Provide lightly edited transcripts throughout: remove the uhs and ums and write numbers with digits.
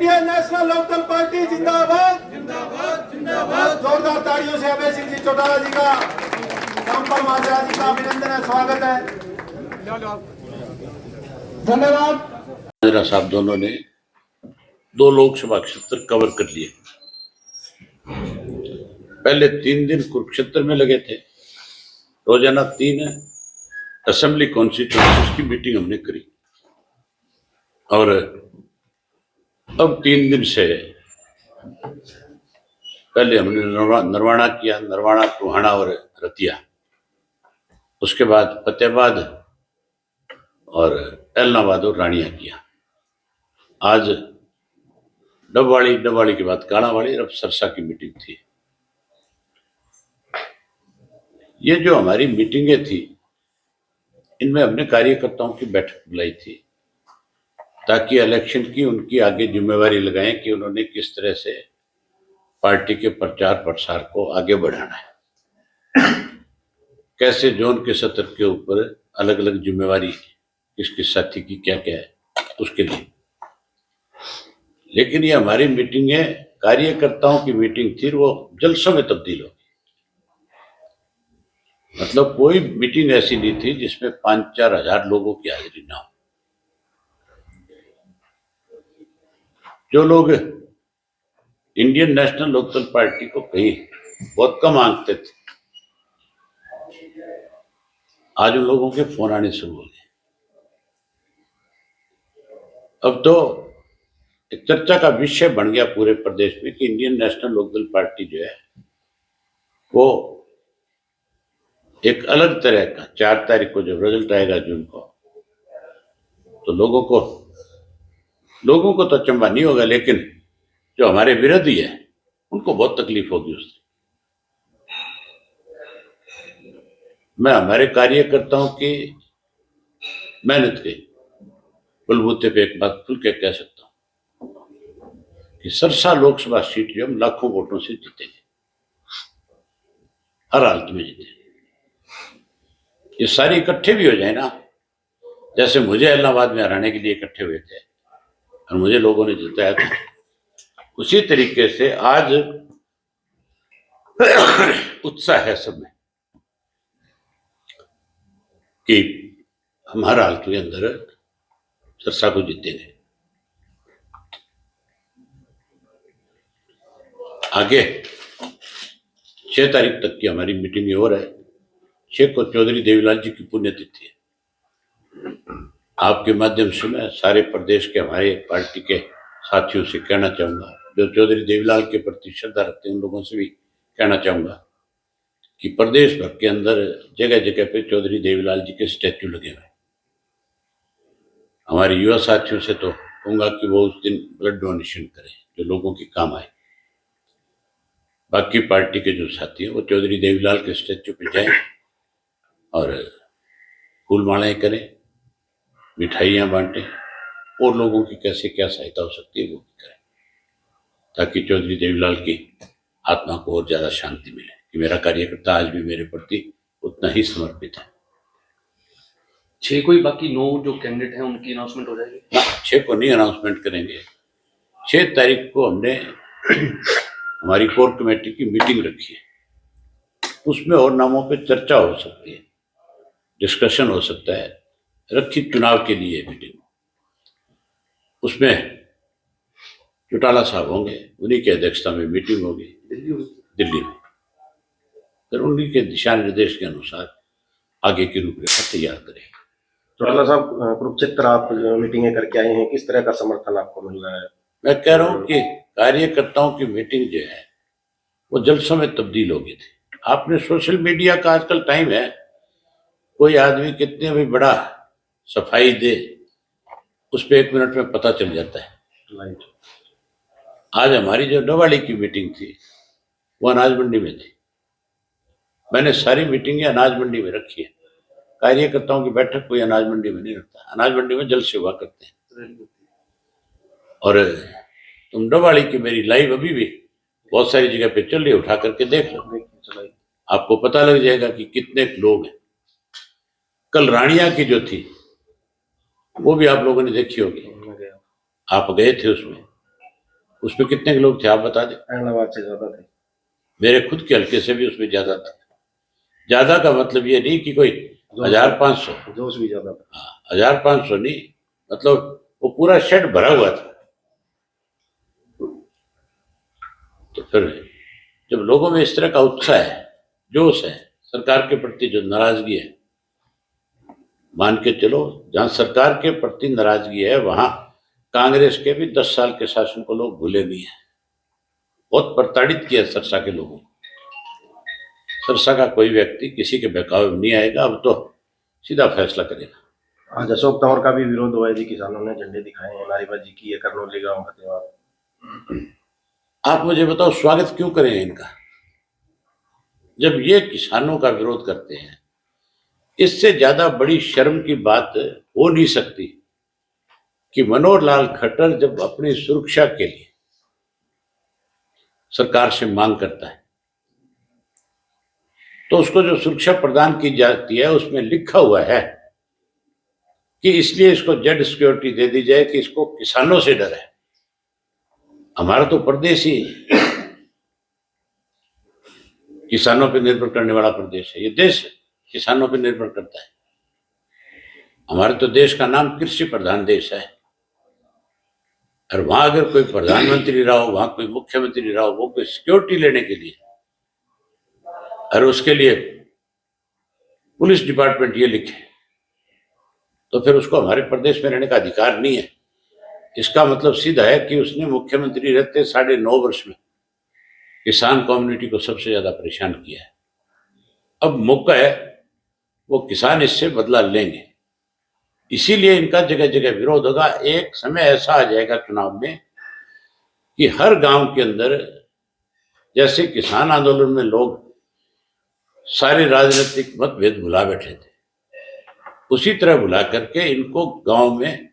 Indian national Lokdal party जिंदाबाद जिंदाबाद जिंदाबाद। जोरदार तालियों से अभय सिंह जी चौटाला जी का, रामपाल महाराज जी का अभिनंदन है, स्वागत है, धन्यवाद। मेरा साहब दोनों ने 2 लोकसभा क्षेत्र कवर कर लिए। पहले 3 दिन कुरुक्षेत्र में लगे थे, रोजाना 3 असेंबली कॉन्स्टिट्यूएंसीज की मीटिंग हमने करी और अब 3 दिन से पहले हमने नरवाना किया, नरवाना, टोहाना और रतिया, उसके बाद फतेहाबाद और एलनाबाद और रानिया किया। आज डबवाड़ी के बाद कालावाड़ी और अब सरसा की मीटिंग थी। ये जो हमारी मीटिंगें थी, इनमें हमने कार्यकर्ताओं की बैठक बुलाई थी ताकि इलेक्शन की उनकी आगे जिम्मेवारी लगाएं कि उन्होंने किस तरह से पार्टी के प्रचार प्रसार को आगे बढ़ाना है, कैसे जोन के सत्र के ऊपर अलग अलग जिम्मेवारी किसके साथी की क्या क्या है उसके लिए। लेकिन ये हमारी मीटिंगें कार्यकर्ताओं की मीटिंग थी, वो जलसों में तब्दील हो गई। मतलब कोई मीटिंग ऐसी नहीं थी जिसमें 5-4 हजार लोगों की हाजिरी ना हो। जो लोग इंडियन नेशनल लोकदल पार्टी को कहीं बहुत कम आंकते थे, आज उन लोगों के फोन आने शुरू हो गए। अब तो एक चर्चा का विषय बन गया पूरे प्रदेश में कि इंडियन नेशनल लोकदल पार्टी जो है वो एक अलग तरह का 4 तारीख को जब रिजल्ट आएगा जून को, तो लोगों को तो अचंभा नहीं होगा, लेकिन जो हमारे विरोधी है उनको बहुत तकलीफ होगी उससे। मैं हमारे कार्यकर्ताओं की मेहनत के बलबूते पे एक बात खुल के कह सकता हूं कि सरसा लोकसभा सीट जो हम लाखों वोटों से जीतेंगे, हर हालत में जीतेंगे। ये सारे इकट्ठे भी हो जाए ना, जैसे मुझे इलाहाबाद में हराने के लिए इकट्ठे हुए थे और मुझे लोगों ने जिताया था, उसी तरीके से आज उत्साह है सब में कि हम हर हालत के अंदर सरसा को जीतेंगे। आगे 6 तारीख तक की हमारी मीटिंग हो रहा है। 6 को चौधरी देवीलाल जी की पुण्यतिथि है। आपके माध्यम से मैं सारे प्रदेश के हमारे पार्टी के साथियों से कहना चाहूंगा, जो चौधरी देवीलाल के प्रति श्रद्धा रखते हैं, उन लोगों से भी कहना चाहूंगा कि प्रदेश भर के अंदर जगह जगह पे चौधरी देवीलाल जी के स्टैच्यू लगे हुए हैं। हमारे युवा साथियों से तो कहूंगा कि वो उस दिन ब्लड डोनेशन करें जो लोगों के काम आए। बाकी पार्टी के जो साथी हैं वो चौधरी देवीलाल के स्टैच्यू पे जाएं और फूल मालाएं करें, मिठाइयाँ बांटें और लोगों की कैसे क्या सहायता हो सकती है वो भी करें, ताकि चौधरी देवीलाल की आत्मा को और ज्यादा शांति मिले कि मेरा कार्यकर्ता आज भी मेरे प्रति उतना ही समर्पित है। 6 को ही, बाकी 9 जो कैंडिडेट हैं उनकी अनाउंसमेंट हो जाएगी। 6 को नहीं अनाउंसमेंट करेंगे। 6 तारीख को हमने हमारी कोर कमेटी की मीटिंग रखी है, उसमें और नामों पे चर्चा हो सकती है, डिस्कशन हो सकता है। रखी चुनाव के लिए मीटिंग, उसमें चौटाला साहब होंगे, उन्हीं की अध्यक्षता में मीटिंग होगी दिल्ली में। फिर उन्हीं के दिशा निर्देश के अनुसार आगे की रूपरेखा तैयार करेंगे। चौटाला साहब, कुरुक्षेत्र आप मीटिंगें करके आए हैं, किस तरह का समर्थन आपको मिल रहा है? मैं कह रहा हूं कि कार्यकर्ताओं की मीटिंग जो है वो जलसों में तब्दील हो गई थी। आपने सोशल मीडिया का आजकल टाइम है, कोई आदमी कितने भी बड़ा सफाई दे उस पर 1 मिनट में पता चल जाता है। आज हमारी जो डबवाड़ी की मीटिंग थी वो अनाज मंडी में थी। मैंने सारी मीटिंगें अनाज मंडी में रखी है। कार्यकर्ताओं की बैठक कोई अनाज मंडी में नहीं रखता, अनाज मंडी में जल से हुआ करते हैं। और तुम डबवाड़ी की मेरी लाइव अभी भी बहुत सारी जगह पे चल रही, उठा करके देख लो, आपको पता लग जाएगा कि कितने लोग हैं। कल रानिया की जो थी वो भी आप लोगों ने देखी होगी, आप गए थे उसमें, उसमें कितने के लोग थे आप बता दें। अहमदाबाद से ज्यादा थे। मेरे खुद के हल्के से भी उसमें ज्यादा था। ज्यादा का मतलब ये नहीं कि कोई 1500, जोश भी ज्यादा था। 1500 नहीं, मतलब वो पूरा शेड भरा हुआ था। तो फिर जब लोगों में इस तरह का उत्साह है, जोश है, सरकार के प्रति जो नाराजगी है, मान के चलो जहां सरकार के प्रति नाराजगी है वहां कांग्रेस के भी 10 साल के शासन को लोग भूले नहीं है। बहुत प्रताड़ित किया सरसा के लोगों को। सरसा का कोई व्यक्ति किसी के बहकावे में नहीं आएगा, अब तो सीधा फैसला करेगा। आज अशोक तंवर का भी विरोध हुआ है जी, किसानों ने झंडे दिखाए हैं, नारेबाजी की है, करनौली गांव का त्योहार। आप मुझे बताओ स्वागत क्यों करें इनका, जब ये किसानों का विरोध करते हैं। इससे ज्यादा बड़ी शर्म की बात हो नहीं सकती कि मनोहर लाल खट्टर जब अपनी सुरक्षा के लिए सरकार से मांग करता है तो उसको जो सुरक्षा प्रदान की जाती है उसमें लिखा हुआ है कि इसलिए इसको जेड सिक्योरिटी दे दी जाए कि इसको किसानों से डर है। हमारा तो प्रदेश ही किसानों पर निर्भर करने वाला प्रदेश है। ये देश किसानों पर निर्भर करता है। हमारे तो देश का नाम कृषि प्रधान देश है, और वहां अगर कोई प्रधानमंत्री रहा हो, वहां कोई मुख्यमंत्री रहा हो, वो कोई सिक्योरिटी लेने के लिए और उसके लिए पुलिस डिपार्टमेंट ये लिखे तो फिर उसको हमारे प्रदेश में रहने का अधिकार नहीं है। इसका मतलब सीधा है कि उसने मुख्यमंत्री रहते 9.5 वर्ष में किसान कम्युनिटी को सबसे ज्यादा परेशान किया है। अब मौका है, वो किसान इससे बदला लेंगे, इसीलिए इनका जगह जगह विरोध होगा। एक समय ऐसा आ जाएगा चुनाव में कि हर गांव के अंदर जैसे किसान आंदोलन में लोग सारे राजनीतिक मतभेद भुला बैठे थे, उसी तरह भुला करके इनको गांव में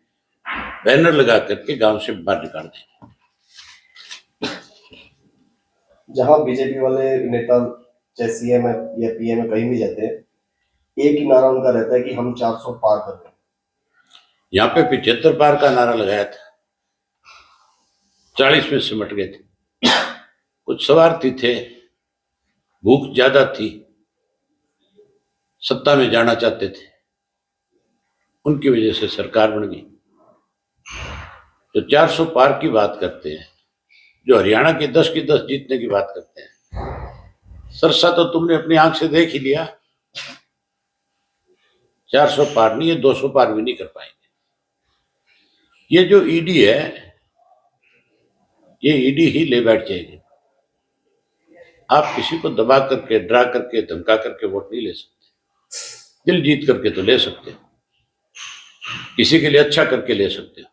बैनर लगा करके गांव से बाहर निकाल देंगे। जहां बीजेपी वाले नेता चाहे सीएम या पीएम कहीं भी जाते हैं, एक ही नारा उनका रहता है कि हम 400 पार कर रहे हैं। यहाँ पे 75 पार का नारा लगाया था, 40 में सिमट गए थे। कुछ स्वार्थी थे, भूख ज्यादा थी, सत्ता में जाना चाहते थे, उनकी वजह से सरकार बन गई। जो 400 पार की बात करते हैं, जो हरियाणा के 10 की 10 जीतने की बात करते हैं, सरसा तो तुमने अपनी आंख से देख ही लिया। 400 पार नहीं है, 200 पार भी नहीं कर पाएंगे। ये जो ईडी है, ये ईडी ही ले बैठ जाएगी। आप किसी को दबा करके, डरा करके, धमका करके वोट नहीं ले सकते। दिल जीत करके तो ले सकते हो, किसी के लिए अच्छा करके ले सकते हो,